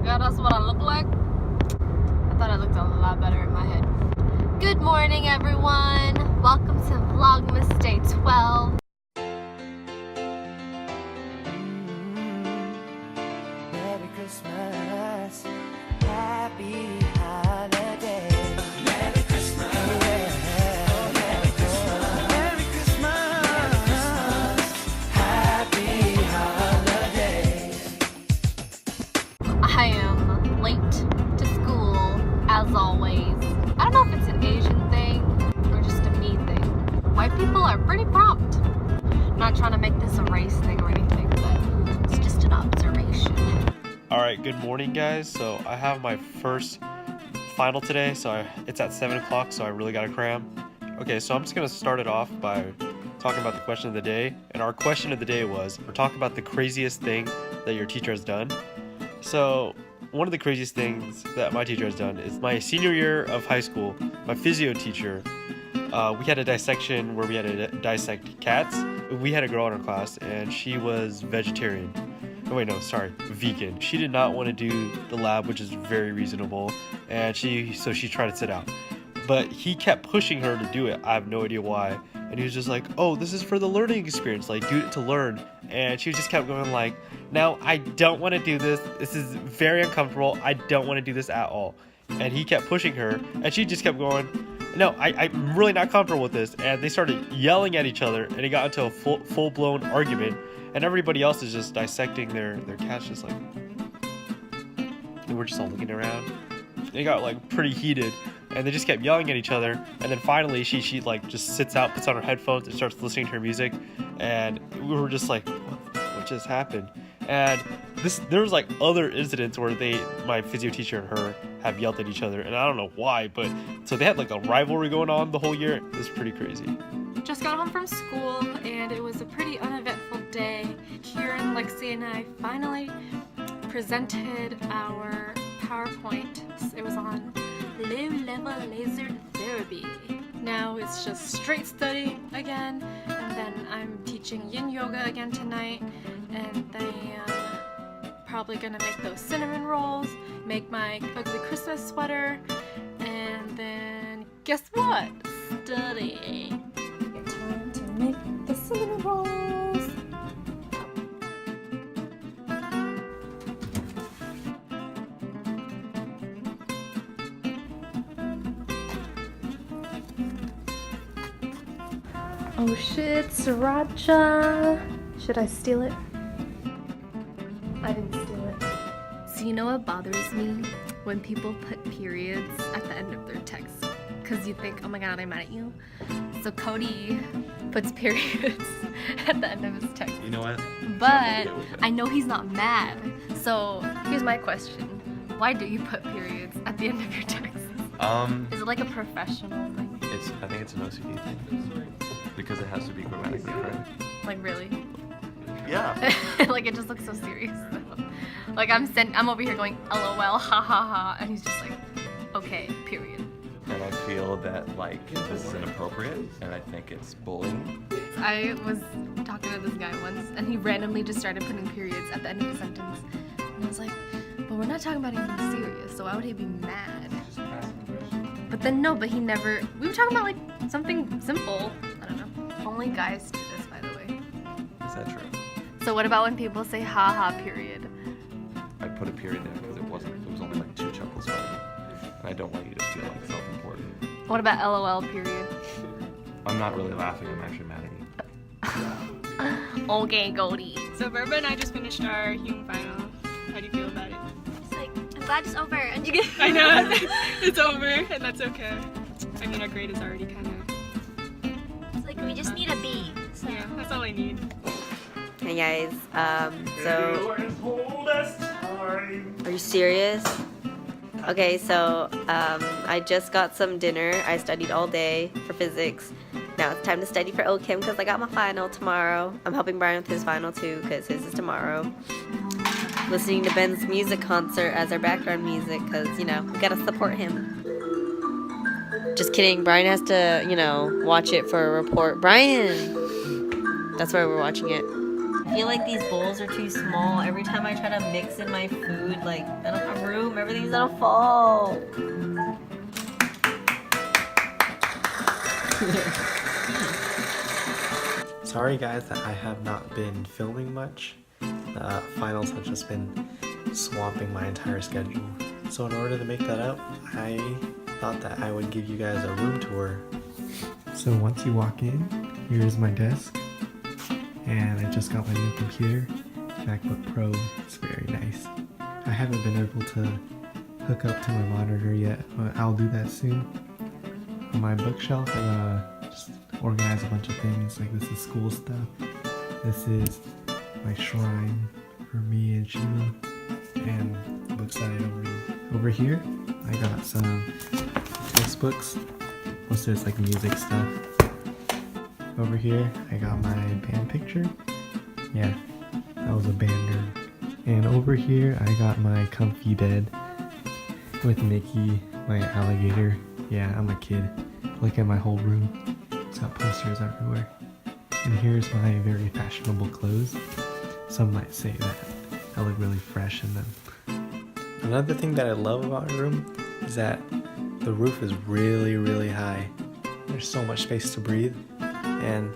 God, that's what I look like. I thought I looked a lot better in my head. Good morning, everyone. Welcome to Vlogmas Day 12. Merry Christmas, happy holiday. Merry Christmas, Merry Christmas, Merry Christmas, happy holiday. I am late to school, as always. I don't know if it's an Asian thing or just a me thing. White people are pretty prompt. I'm not trying to make this a race thing or anything, but it's just an observation. Alright, good morning guys. So I have my first final today, so it's at 7 o'clock, so I really gotta cram. Okay, so I'm just gonna start it off by talking about the question of the day. And our question of the day was, we're talking about the craziest thing that your teacher has done. So one of the craziest things that my teacher has done is my senior year of high school, my physio teacher, we had a dissection where we had to dissect cats. We had a girl in our class and she was vegetarian. Oh wait, no, sorry, vegan. She did not want to do the lab, which is very reasonable, and so she tried to sit out. But he kept pushing her to do it. I have no idea why. And he was just like, oh, this is for the learning experience, like do it to learn. And she just kept going like, no, I don't want to do this. This is very uncomfortable. I don't want to do this at all. And he kept pushing her, and she just kept going, no, I'm really not comfortable with this. And they started yelling at each other, and it got into a full-blown argument. And everybody else is just dissecting their cats, just like, and we're just all looking around. It got like pretty heated, and they just kept yelling at each other. And then finally, she like just sits out, puts on her headphones, and starts listening to her music. And we were just like, what just happened? And there was like other incidents where my physio teacher and her have yelled at each other, and I don't know why, but so they had like a rivalry going on the whole year. It was pretty crazy. Just got home from school and it was a pretty uneventful day. Kieran, Lexi, and I finally presented our PowerPoint. It was on low-level laser therapy. Now it's just straight study again, and then I'm teaching yin yoga again tonight, and then probably gonna make those cinnamon rolls, make my ugly Christmas sweater, and then guess what? Study. Time to make the cinnamon rolls. Oh shit, sriracha. Should I steal it? I didn't steal it. So you know what bothers me? When people put periods at the end of their text. Because you think, oh my god, I'm mad at you. So Cody puts periods at the end of his text. You know what? But I know he's not mad. So here's my question. Why do you put periods at the end of your texts? Is it like a professional thing? I think it's an OCD thing. Because it has to be grammatically correct. Like really? Yeah. Like it just looks so serious though. Like I'm over here going LOL, ha ha ha, and he's just like, okay, period. And I feel that like this is inappropriate, and I think it's bullying. I was talking to this guy once, and he randomly just started putting periods at the end of the sentence. And I was like, but we're not talking about anything serious, so why would he be mad? But then no, but he never, we were talking about like something simple. I don't know. Only guys do this, by the way. Is that true? So what about when people say ha ha period? I put a period there because it was only like 2 chuckles funny. And I don't want you to feel like self-important. What about LOL period? I'm not really laughing, I'm actually mad at you. Okay, Goldie. So Verba and I just finished our Hume final. How do you feel about it? It's like, I'm glad it's over. And you get I know, it's over, and that's okay. I mean, our grade is already kind of... It's like, we just need a B. So. Yeah, that's all I need. Hey guys, so are you serious? Okay, so I just got some dinner. I studied all day for physics. Now it's time to study for OChem because I got my final tomorrow. I'm helping Brian with his final too because his is tomorrow. Listening to Ben's music concert as our background music because, you know, we gotta support him. Just kidding, Brian has to, you know, watch it for a report. Brian! That's why we're watching it. I feel like these bowls are too small. Every time I try to mix in my food, like, I'm room. Everything's gonna fall. Sorry guys that I have not been filming much. Finals have just been swamping my entire schedule. So in order to make that up, I thought that I would give you guys a room tour. So once you walk in, here's my desk. And I just got my new computer, MacBook Pro. It's very nice. I haven't been able to hook up to my monitor yet, but I'll do that soon. On my bookshelf, I'm gonna just organize a bunch of things. Like this is school stuff. This is my shrine for me and Sheila, and books that I don't read. Over here, I got some textbooks. Most of it's like music stuff. Over here, I got my band picture. Yeah, I was a bander. And over here, I got my comfy bed with Mickey, my alligator. Yeah, I'm a kid. Look at my whole room. It's got posters everywhere. And here's my very fashionable clothes. Some might say that I look really fresh in them. Another thing that I love about my room is that the roof is really, really high. There's so much space to breathe. And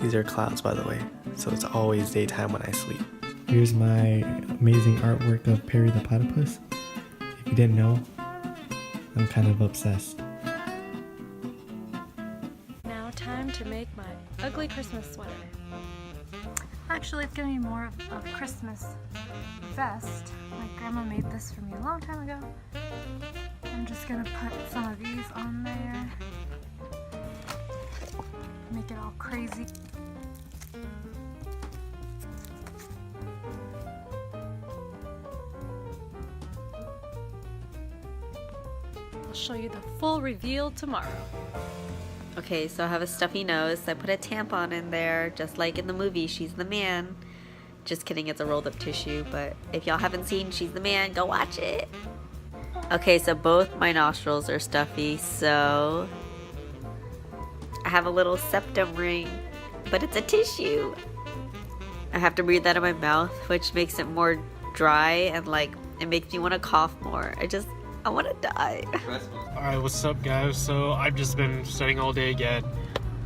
these are clouds, by the way, so it's always daytime when I sleep. Here's my amazing artwork of Perry the Platypus. If you didn't know, I'm kind of obsessed. Now time to make my ugly Christmas sweater. Actually, it's gonna be more of a Christmas vest. My grandma made this for me a long time ago. I'm just gonna put some of these on there. Make it all crazy. I'll show you the full reveal tomorrow. Okay, so I have a stuffy nose. I put a tampon in there, just like in the movie She's the Man. Just kidding, it's a rolled up tissue, but if y'all haven't seen She's the Man, go watch it. Okay, so both my nostrils are stuffy, so I have a little septum ring, but it's a tissue. I have to breathe that in my mouth, which makes it more dry and like it makes me want to cough more. I want to die. Alright, what's up guys? So I've just been studying all day again.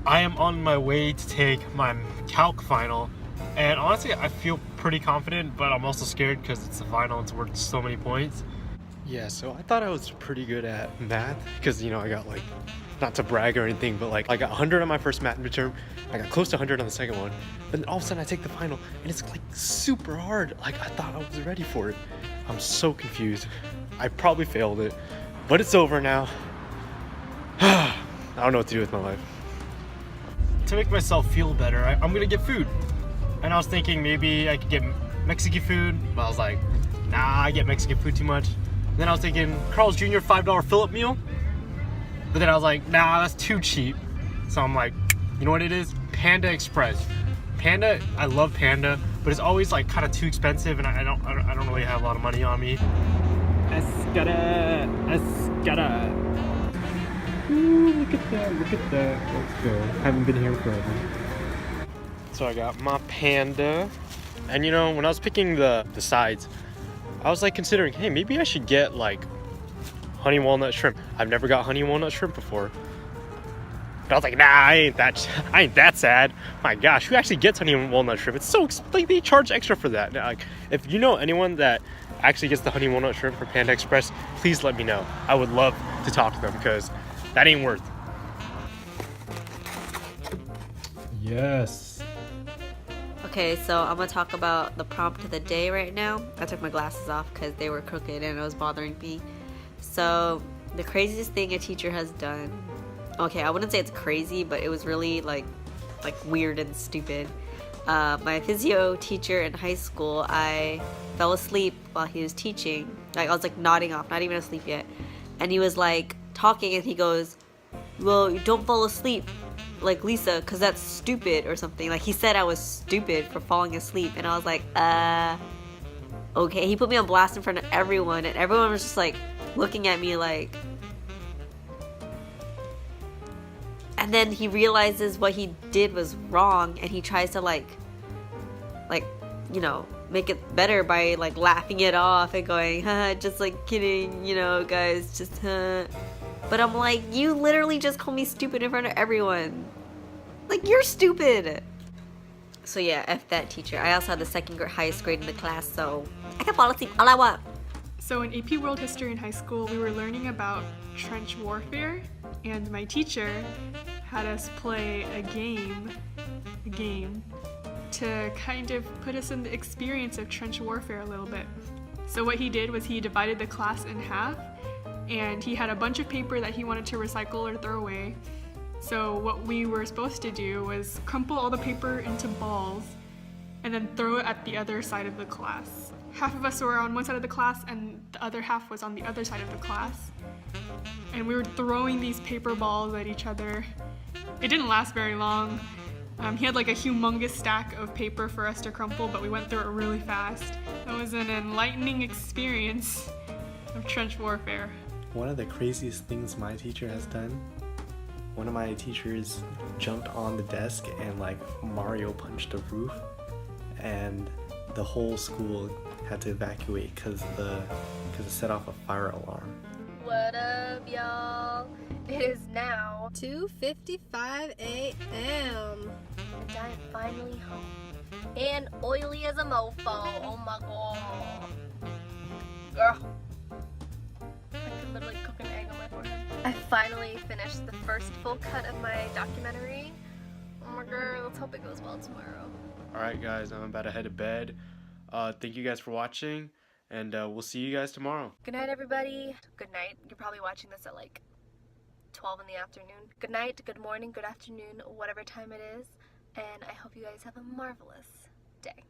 I am on my way to take my calc final, and honestly I feel pretty confident, but I'm also scared because it's a final and it's worth so many points. Yeah, so I thought I was pretty good at math because, you know, I got like, not to brag or anything, but like I got 100 on my first math midterm, I got close to 100 on the second one, but then all of a sudden I take the final and it's like super hard. Like I thought I was ready for it. I'm so confused. I probably failed it, but it's over now. I don't know what to do with my life. To make myself feel better, I'm gonna get food. And I was thinking maybe I could get Mexican food, but I was like, nah, I get Mexican food too much. And then I was thinking Carl's Jr. $5 fill-up meal. But then I was like, nah, that's too cheap. So I'm like, you know what it is? Panda Express. Panda, I love Panda, but it's always like kind of too expensive, and I don't really have a lot of money on me. Escada. Ooh, look at that, look at that. Let's go. Haven't been here forever. So I got my Panda, and you know, when I was picking the sides, I was like considering, hey, maybe I should get like honey walnut shrimp. I've never got honey walnut shrimp before. But I was like, nah, I ain't that sad. My gosh, who actually gets honey walnut shrimp? It's so, like, they charge extra for that. Now, like, if you know anyone that actually gets the honey walnut shrimp from Panda Express, please let me know. I would love to talk to them because that ain't worth. Yes. Okay, so I'm gonna talk about the prompt of the day right now. I took my glasses off because they were crooked and it was bothering me. So the craziest thing a teacher has done, okay, I wouldn't say it's crazy, but it was really like weird and stupid. My physio teacher in high school, I fell asleep while he was teaching. Like, I was like nodding off, not even asleep yet. And he was like talking and he goes, well, don't fall asleep like Lisa, because that's stupid or something. Like, he said I was stupid for falling asleep. And I was like, okay. He put me on blast in front of everyone, and everyone was just like looking at me like. And then he realizes what he did was wrong, and he tries to like, you know, make it better by like laughing it off and going, haha, just like kidding, you know, guys, just But I'm like, you literally just called me stupid in front of everyone. Like, you're stupid. So yeah, F that teacher. I also had the second highest grade in the class, so I can fall asleep all I want. So in AP World History in high school, we were learning about trench warfare, and my teacher had us play a game to kind of put us in the experience of trench warfare a little bit. So what he did was he divided the class in half, and he had a bunch of paper that he wanted to recycle or throw away. So what we were supposed to do was crumple all the paper into balls and then throw it at the other side of the class. Half of us were on one side of the class and the other half was on the other side of the class. And we were throwing these paper balls at each other. It didn't last very long. He had like a humongous stack of paper for us to crumple, but we went through it really fast. It was an enlightening experience of trench warfare. One of the craziest things my teacher has done, one of my teachers jumped on the desk and like Mario punched the roof, and the whole school had to evacuate because it set off a fire alarm. What up, y'all? It is now 2:55 a.m. and I'm finally home. And oily as a mofo. Oh my god. Girl. I could literally cook an egg on my forehead. I finally finished the first full cut of my documentary. Oh my god, let's hope it goes well tomorrow. Alright guys, I'm about to head to bed. Thank you guys for watching, and we'll see you guys tomorrow. Good night, everybody. Good night. You're probably watching this at like 12 in the afternoon. Good night, good morning, good afternoon, whatever time it is. And I hope you guys have a marvelous day.